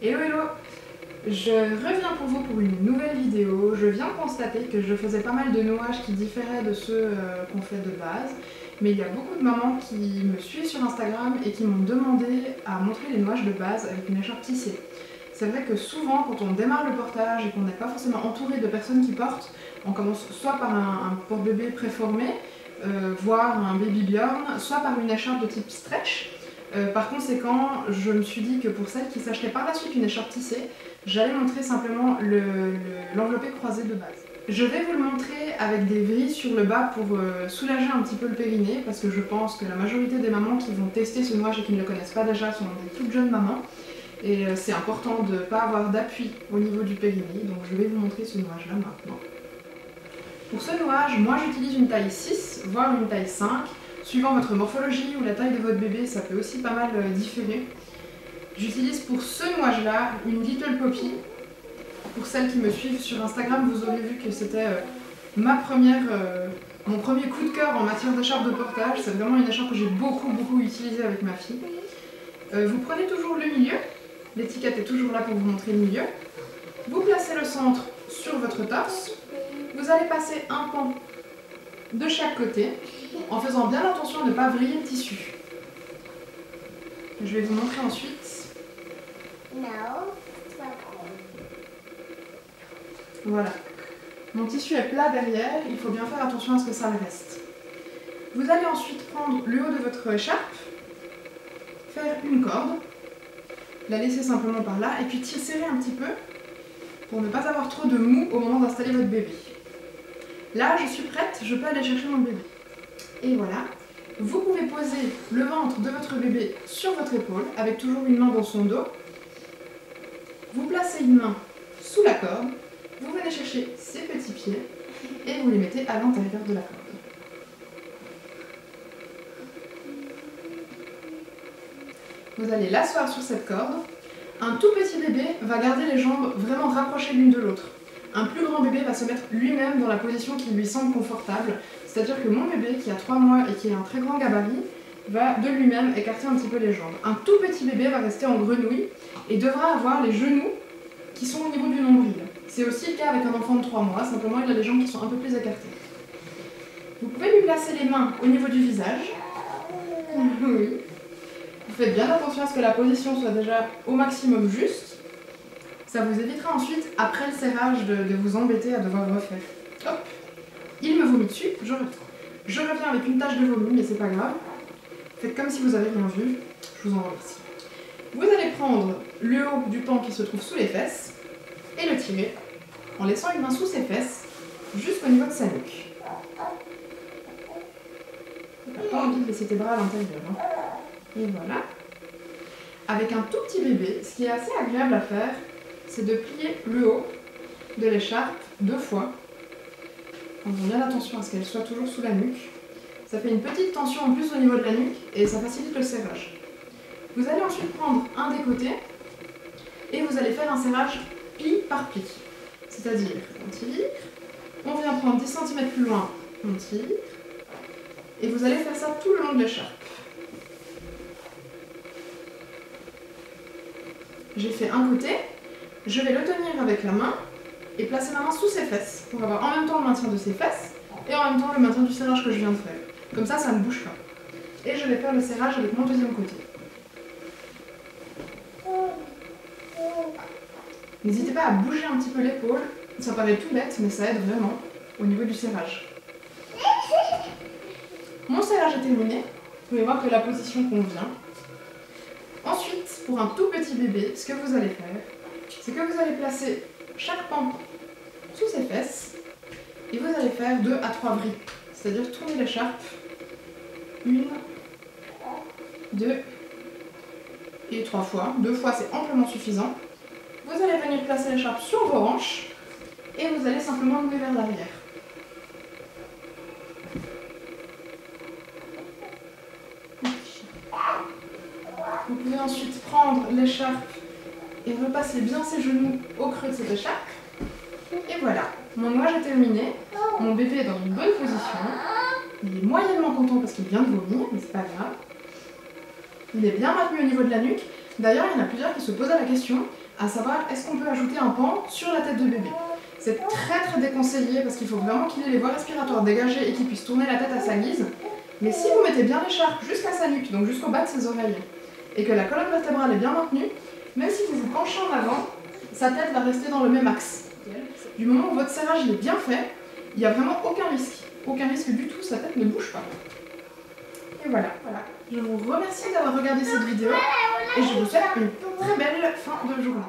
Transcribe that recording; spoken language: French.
Hello hello! Je reviens pour vous pour une nouvelle vidéo. Je viens de constater que je faisais pas mal de nouages qui différaient de ceux qu'on fait de base. Mais il y a beaucoup de mamans qui me suivent sur Instagram et qui m'ont demandé à montrer les nouages de base avec une écharpe tissée. C'est vrai que souvent quand on démarre le portage et qu'on n'est pas forcément entouré de personnes qui portent, on commence soit par un porte-bébé préformé, voire un baby bjorn, soit par une écharpe de type stretch. Par conséquent, je me suis dit que pour celles qui s'achetaient par la suite une écharpe tissée, j'allais montrer simplement l'enveloppé croisé de base. Je vais vous le montrer avec des vrilles sur le bas pour soulager un petit peu le périnée, parce que je pense que la majorité des mamans qui vont tester ce nouage et qui ne le connaissent pas déjà sont des toutes jeunes mamans. Et c'est important de ne pas avoir d'appui au niveau du périnée, donc je vais vous montrer ce nouage-là maintenant. Pour ce nouage, moi j'utilise une taille 6, voire une taille 5. Suivant votre morphologie ou la taille de votre bébé, ça peut aussi pas mal différer. J'utilise pour ce nouage-là une Little Poppy. Pour celles qui me suivent sur Instagram, vous aurez vu que c'était mon premier coup de cœur en matière d'écharpe de portage. C'est vraiment une écharpe que j'ai beaucoup utilisée avec ma fille. Vous prenez toujours le milieu. L'étiquette est toujours là pour vous montrer le milieu. Vous placez le centre sur votre torse. Vous allez passer un pan de chaque côté, en faisant bien attention de ne pas vriller le tissu. Je vais vous montrer ensuite. Voilà. Mon tissu est plat derrière, il faut bien faire attention à ce que ça le reste. Vous allez ensuite prendre le haut de votre écharpe, faire une corde, la laisser simplement par là, et puis serrer un petit peu pour ne pas avoir trop de mou au moment d'installer votre bébé. Là, je suis prête, je peux aller chercher mon bébé. Et voilà, vous pouvez poser le ventre de votre bébé sur votre épaule, avec toujours une main dans son dos. Vous placez une main sous la corde, vous venez chercher ses petits pieds et vous les mettez à l'intérieur de la corde. Vous allez l'asseoir sur cette corde. Un tout petit bébé va garder les jambes vraiment rapprochées l'une de l'autre. Un plus grand bébé va se mettre lui-même dans la position qui lui semble confortable. C'est-à-dire que mon bébé, qui a 3 mois et qui a un très grand gabarit, va de lui-même écarter un petit peu les jambes. Un tout petit bébé va rester en grenouille et devra avoir les genoux qui sont au niveau du nombril. C'est aussi le cas avec un enfant de 3 mois, simplement il a les jambes qui sont un peu plus écartées. Vous pouvez lui placer les mains au niveau du visage. Oui. Vous faites bien attention à ce que la position soit déjà au maximum juste. Ça vous évitera ensuite, après le serrage, de vous embêter à devoir refaire. Hop, il me vomit dessus, je reviens. Je reviens avec une tache de vomi, mais c'est pas grave. Faites comme si vous avez rien vu, je vous en remercie. Vous allez prendre le haut du pan qui se trouve sous les fesses et le tirer en laissant une main sous ses fesses jusqu'au niveau de sa nuque. Vous n'avez pas envie de laisser tes bras à l'intérieur. Hein. Et voilà. Avec un tout petit bébé, ce qui est assez agréable à faire, c'est de plier le haut de l'écharpe 2 fois. En faisant bien attention à ce qu'elle soit toujours sous la nuque. Ça fait une petite tension en plus au niveau de la nuque et ça facilite le serrage. Vous allez ensuite prendre un des côtés et vous allez faire un serrage pli par pli. C'est-à-dire, on tire, on vient prendre 10 cm plus loin, on tire, et vous allez faire ça tout le long de l'écharpe. J'ai fait un côté, je vais le tenir avec la main et placer ma main sous ses fesses pour avoir en même temps le maintien de ses fesses et en même temps le maintien du serrage que je viens de faire. Comme ça, ça ne bouge pas. Et je vais faire le serrage avec mon deuxième côté. N'hésitez pas à bouger un petit peu l'épaule, ça paraît tout bête, mais ça aide vraiment au niveau du serrage. Mon serrage est terminé, vous pouvez voir que la position convient. Ensuite, pour un tout petit bébé, ce que vous allez faire, c'est que vous allez placer chaque pan sous ses fesses et vous allez faire 2 à 3 vrilles, c'est-à-dire tourner l'écharpe 1, 2 et 3 fois. 2 fois, c'est amplement suffisant. Vous allez venir placer l'écharpe sur vos hanches et vous allez simplement nouer vers l'arrière. Vous pouvez ensuite prendre l'écharpe et repasser bien ses genoux au creux de cette écharpe. Et voilà, mon nouage est terminé. Mon bébé est dans une bonne position. Il est moyennement content parce qu'il vient de vomir, mais c'est pas grave. Il est bien maintenu au niveau de la nuque. D'ailleurs, il y en a plusieurs qui se posaient la question, à savoir est-ce qu'on peut ajouter un pan sur la tête de bébé. C'est très déconseillé parce qu'il faut vraiment qu'il ait les voies respiratoires dégagées et qu'il puisse tourner la tête à sa guise. Mais si vous mettez bien l'écharpe jusqu'à sa nuque, donc jusqu'au bas de ses oreilles, et que la colonne vertébrale est bien maintenue, même si vous vous penchez en avant, sa tête va rester dans le même axe. Du moment où votre serrage est bien fait, il n'y a vraiment aucun risque. Aucun risque du tout, sa tête ne bouge pas. Et voilà. Je vous remercie d'avoir regardé cette vidéo et je vous souhaite une très belle fin de journée.